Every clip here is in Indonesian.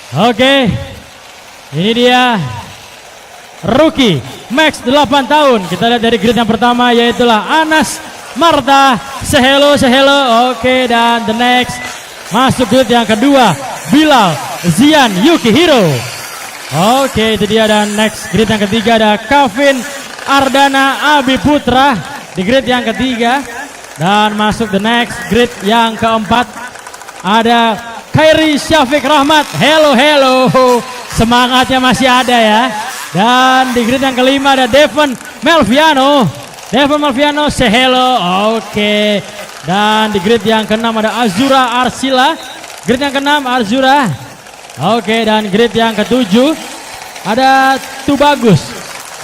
Oke, ini dia rookie max 8 tahun. Kita lihat dari grid yang pertama yaitulah Anas Marta Sehelo. Oke, dan the next masuk grid yang kedua Bilal Zian Yukihiro. Oke, itu dia. Dan next grid yang ketiga ada Kavin Ardana Abi Putra di grid yang ketiga. Dan masuk the next grid yang keempat ada Khairi Syafiq Rahmat. Hello. Semangatnya masih ada ya. Dan di grid yang kelima ada Devon Melviano. Say hello. Oke. Dan di grid yang keenam ada Azura Arsila. Grid yang keenam Azura. Oke, dan grid yang ketujuh ada Tubagus.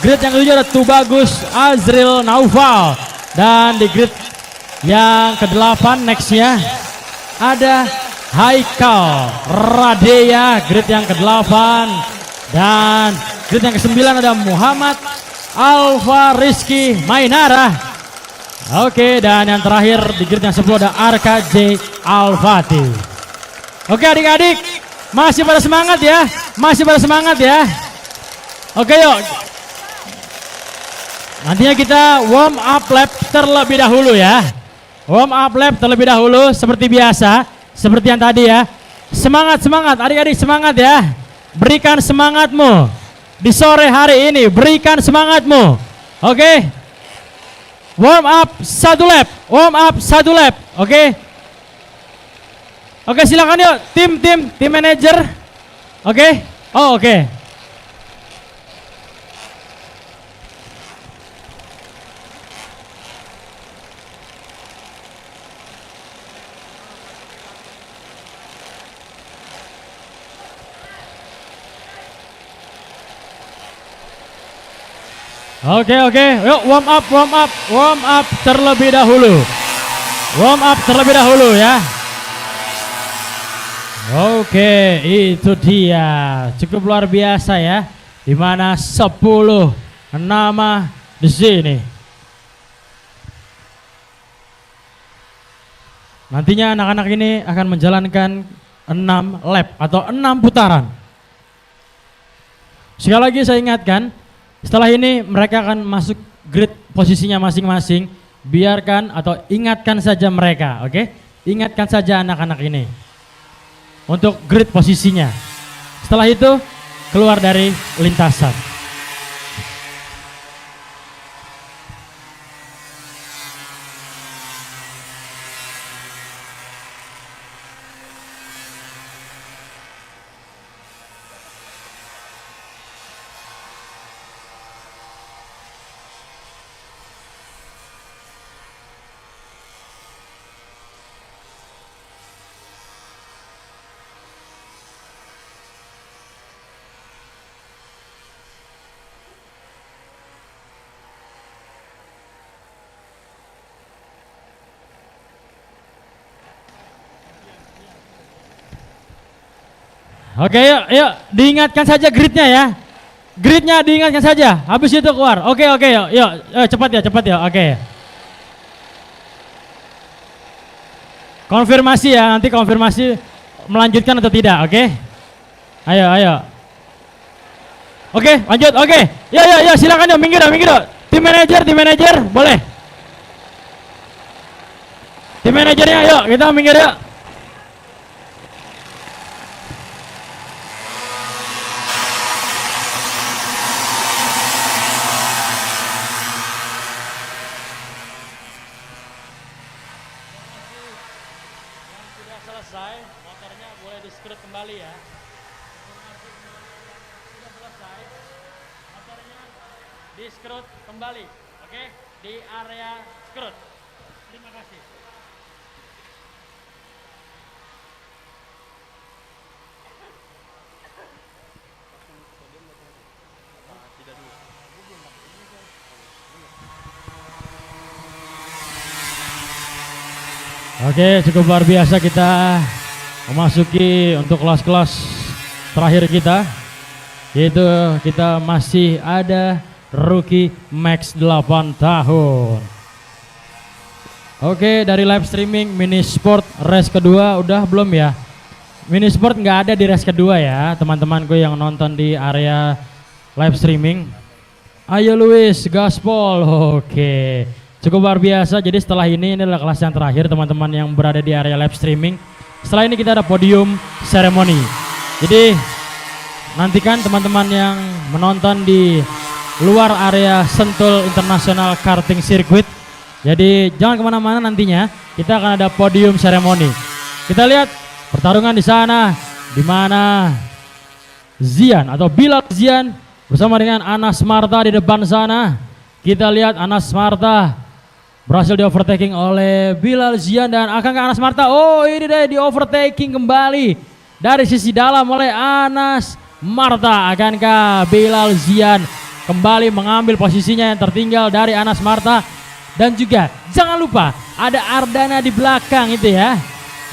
Grid yang ketujuh ada Tubagus Azril Naufal. Dan di grid yang kedelapan nextnya ada Haikal Radeya, grid yang ke-8. Dan grid yang ke-9 ada Muhammad Alfa Rizky Mainara. Oke, dan yang terakhir di grid yang 10 ada Arka J Alfati. Oke adik-adik, masih pada semangat ya? Oke yuk. Nantinya kita warm up lap terlebih dahulu ya. Seperti biasa. Seperti yang tadi ya. Semangat adik-adik, semangat ya. Berikan semangatmu di sore hari ini, berikan semangatmu. Oke. Warm up satu lap. Oke. Oke, silakan yuk tim manager. Oke. Oh, oke. Oke, yuk warm up terlebih dahulu ya. Oke, itu dia, cukup luar biasa ya, dimana 10 nama di sini. Nantinya anak-anak ini akan menjalankan 6 lap atau 6 putaran. Sekali lagi saya ingatkan, setelah ini mereka akan masuk grid posisinya masing-masing. Biarkan atau ingatkan saja mereka, oke? Ingatkan saja anak-anak ini untuk grid posisinya. Setelah itu keluar dari lintasan. Oke, yuk, diingatkan saja gridnya ya. Gridnya diingatkan saja, habis itu keluar. Oke, yuk, cepat ya, oke. Konfirmasi ya, nanti konfirmasi melanjutkan atau tidak, oke? Ayo. Oke, lanjut, oke. Ya, silakan yuk, minggir. Tim manajer, boleh. Tim manajernya, yuk, kita minggir yuk. Selesai, motornya boleh di-scrut kembali ya. Sudah selesai, motornya di-scrut kembali, oke? Di area scrut. Terima kasih. Oke, cukup luar biasa, kita memasuki untuk kelas-kelas terakhir kita, yaitu kita masih ada rookie max 8 tahun. Oke, dari live streaming mini sport race kedua udah belum ya? Mini Sport nggak ada di race kedua ya, teman-temanku yang nonton di area live streaming. Ayo Luis, gaspol. Oke, cukup luar biasa. Jadi setelah ini adalah kelas yang terakhir teman-teman yang berada di area live streaming. Setelah ini kita ada podium ceremony. Jadi nantikan teman-teman yang menonton di luar area Sentul International Karting Circuit. Jadi jangan kemana-mana, nantinya kita akan ada podium ceremony. Kita lihat pertarungan di sana, di mana Zian atau Bilal Zian bersama dengan Anas Marta di depan sana. Kita lihat Anas Marta berhasil di overtaking oleh Bilal Zian, dan akankah Anas Marta? Oh, ini deh di overtaking kembali dari sisi dalam oleh Anas Marta. Akankah Bilal Zian kembali mengambil posisinya yang tertinggal dari Anas Marta? Dan juga jangan lupa ada Ardana di belakang itu ya.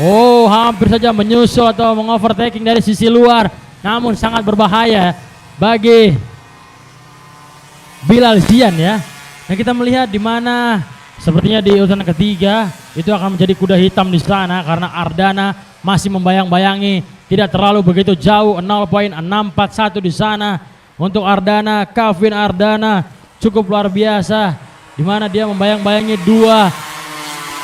Oh, hampir saja menyusul atau mengovertaking dari sisi luar, namun sangat berbahaya bagi Bilal Zian ya. Dan kita melihat di mana sepertinya di urutan ketiga itu akan menjadi kuda hitam di sana, karena Ardana masih membayang-bayangi, tidak terlalu begitu jauh, 0.641 di sana untuk Ardana. Kavin Ardana cukup luar biasa, di mana dia membayang-bayangi dua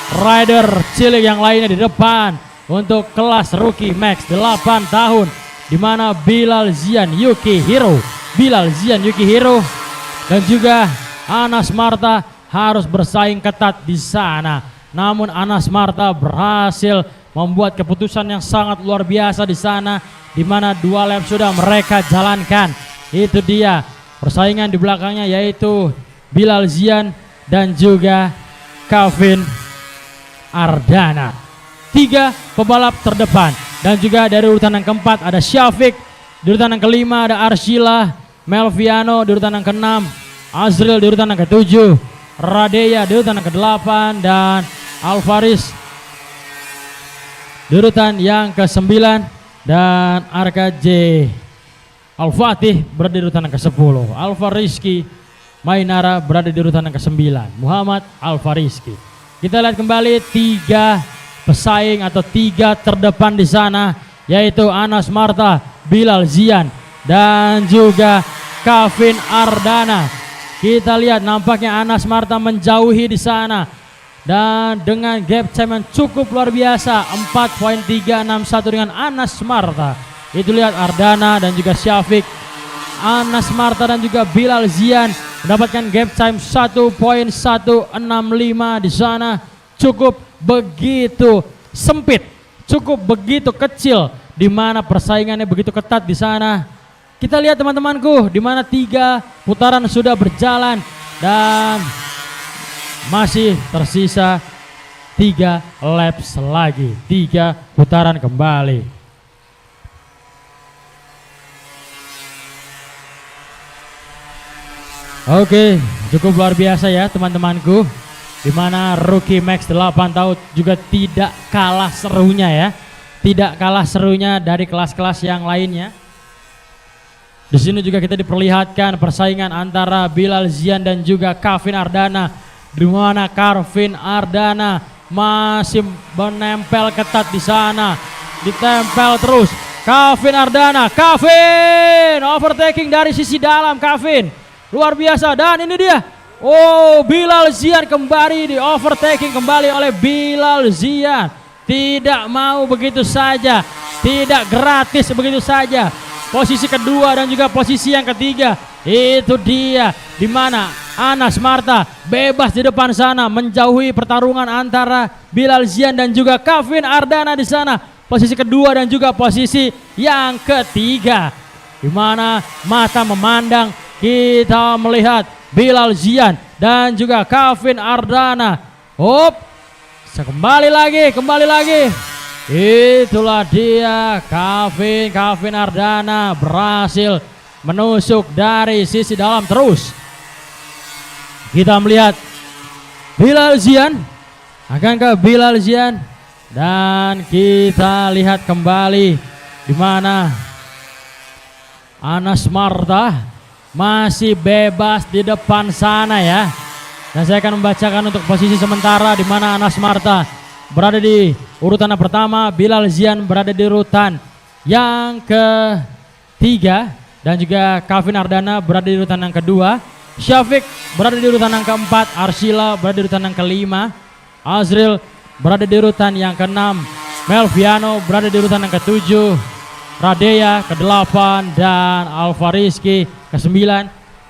rider cilik yang lainnya di depan untuk kelas rookie max 8 tahun, di mana Bilal Zian Yukihiro dan juga Anas Marta harus bersaing ketat di sana. Namun Anas Marta berhasil membuat keputusan yang sangat luar biasa di sana, di mana 2 lap sudah mereka jalankan. Itu dia persaingan di belakangnya, yaitu Bilal Zian dan juga Kavin Ardana. 3 pebalap terdepan, dan juga dari urutan yang keempat ada Syafiq, di urutan yang kelima ada Arshila, Melviano di urutan yang keenam, Azril di urutan yang ketujuh, Radeya di urutan yang ke-8, dan Alvaris di urutan yang ke-9, dan RKJ Al-Fatih berada di urutan yang ke-10. Alvarizki Mainara berada di urutan yang ke-9. Muhammad Alvarizki. Kita lihat kembali 3 pesaing atau 3 terdepan di sana, yaitu Anas Marta, Bilal Zian, dan juga Kavin Ardana. Kita lihat nampaknya Anas Marta menjauhi di sana, dan dengan gap time yang cukup luar biasa 4.361 dengan Anas Marta. Itu lihat Ardana dan juga Syafiq, Anas Marta dan juga Bilal Zian mendapatkan gap time 1.165 di sana. Cukup begitu sempit, cukup begitu kecil, di mana persaingannya begitu ketat di sana. Kita lihat teman-temanku, di mana 3 putaran sudah berjalan dan masih tersisa 3 laps lagi, 3 putaran kembali. Oke, cukup luar biasa ya teman-temanku, di mana rookie max 8 tahun juga tidak kalah serunya ya, tidak kalah serunya dari kelas-kelas yang lainnya. Di sini juga kita diperlihatkan persaingan antara Bilal Zian dan juga Kavin Ardana, di mana Kavin Ardana masih menempel ketat di sana, ditempel terus. Kavin Ardana, Kavin overtaking dari sisi dalam, Kavin. Luar biasa, dan ini dia. Oh, Bilal Zian kembali di overtaking kembali oleh Bilal Zian. Tidak mau begitu saja, tidak gratis begitu saja. Posisi kedua dan juga posisi yang ketiga, itu dia, di mana Anas Marta bebas di depan sana, menjauhi pertarungan antara Bilal Zian dan juga Kavin Ardana di sana. Posisi kedua dan juga posisi yang ketiga, di mana mata memandang, kita melihat Bilal Zian dan juga Kavin Ardana. Kembali lagi. Itulah dia, Kavin Ardana berhasil menusuk dari sisi dalam terus. Kita melihat Bilal Zian, akankah Bilal Zian? Dan kita lihat kembali di mana Anas Marta masih bebas di depan sana ya. Dan saya akan membacakan untuk posisi sementara, di mana Anas Marta berada di urutan yang pertama, Bilal Zian berada di urutan yang ketiga, dan juga Kevin Ardana berada di urutan yang kedua, Syafiq berada di urutan yang keempat, Arsila berada di urutan yang kelima, Azril berada di urutan yang keenam, Melviano berada di urutan yang ketujuh, Radea ke-8, dan Alfa Rizky ke-9,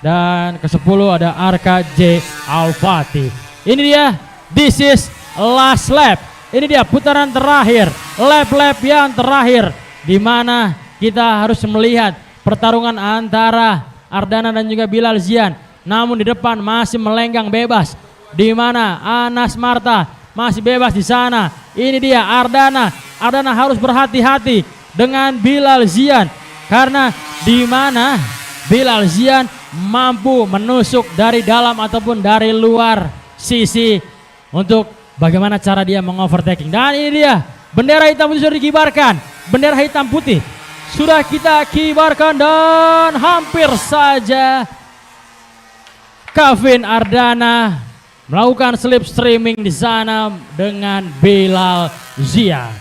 dan ke-10 ada Arka J Alfati. Ini dia, this is last lap. Ini dia putaran terakhir, lap-lap yang terakhir, di mana kita harus melihat pertarungan antara Ardana dan juga Bilal Zian. Namun di depan masih melenggang bebas, di mana Anas Marta masih bebas di sana. Ini dia Ardana. Ardana harus berhati-hati dengan Bilal Zian, karena di mana Bilal Zian mampu menusuk dari dalam ataupun dari luar sisi untuk bagaimana cara dia mengovertaking. Dan ini dia bendera hitam putih sudah dikibarkan. Bendera hitam putih sudah kita kibarkan, dan hampir saja Kevin Ardana melakukan slip streaming di sana dengan Bilal Zian.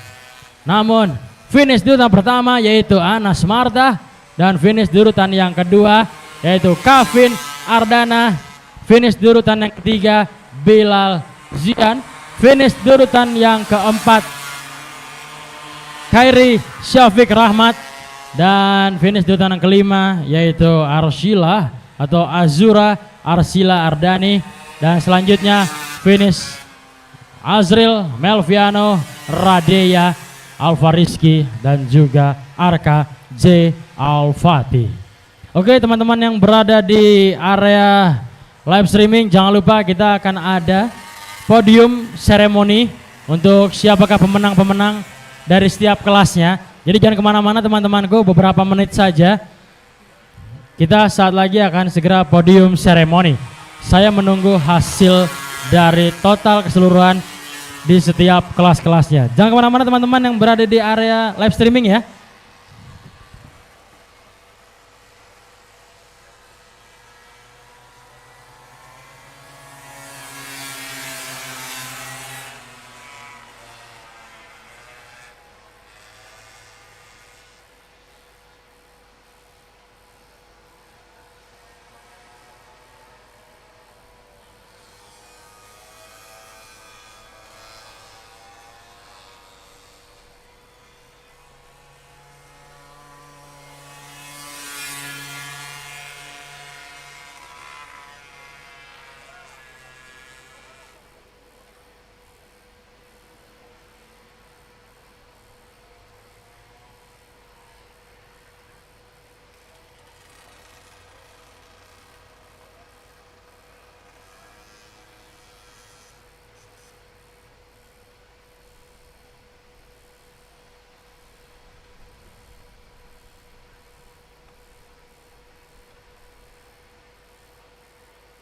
Namun finish di urutan pertama yaitu Anas Marta, dan finish di urutan yang kedua yaitu Kevin Ardana. Finish di urutan yang ketiga Bilal Zian. Finish di urutan yang keempat Khairi Syafiq Rahmat, dan finish di urutan yang kelima yaitu Arsila atau Azura Arsila Ardani, dan selanjutnya finish Azril, Melviano, Radea, Alfa Rizky, dan juga Arka J Alfati. Oke teman-teman yang berada di area live streaming, jangan lupa kita akan ada podium seremoni untuk siapakah pemenang-pemenang dari setiap kelasnya. Jadi jangan kemana-mana teman-temanku, beberapa menit saja kita saat lagi akan segera podium seremoni. Saya menunggu hasil dari total keseluruhan di setiap kelas-kelasnya. Jangan kemana-mana teman-teman yang berada di area live streaming ya.